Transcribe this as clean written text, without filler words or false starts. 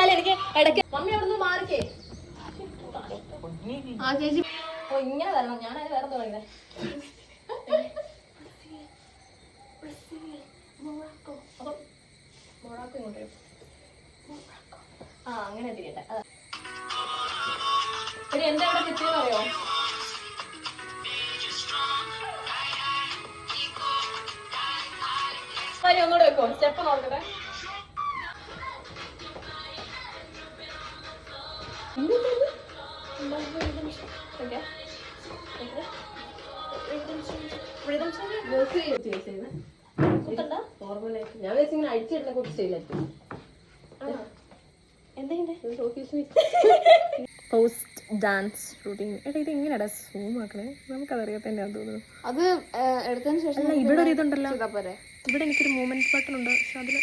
എന്നാലും എനിക്ക് ഇടയ്ക്ക് മമ്മി അവിടെ നിന്ന് മാറിക്കേ. ആ ചേച്ചി ഓ ഇങ്ങനെ തരണം. ഞാനത് വേറെ തുടങ്ങിയത്. മൊറാക്കോ ഇങ്ങോട്ട് ആ അങ്ങനെ തിരിയട്ടെ. എടി എന്താ ഇവിടെ കിട്ടിയെന്ന് അറിയോ? ഒന്നുകൂടെ വെക്കോ? സ്റ്റെപ്പ് നോക്കട്ടെ. ഞാൻ വെച്ചിങ്ങനെ അടിച്ചിടുന്ന കുറച്ച് സ്റ്റൈലായിരിക്കും. Post dance routine. എടാ ഇത് എങ്ങനെയാടാ സൂം ആക്കണേ? നമുക്കതറിയാത്തന്നെ തോന്നുന്നു. അത് എടുത്തതിന് ശേഷം ഇവിടെ ഒരു ഇതുണ്ടല്ലോ, ഇവിടെ എനിക്കൊരു മൂവ്മെന്റ് ബട്ടൺ ഉണ്ട്, പക്ഷെ അതില്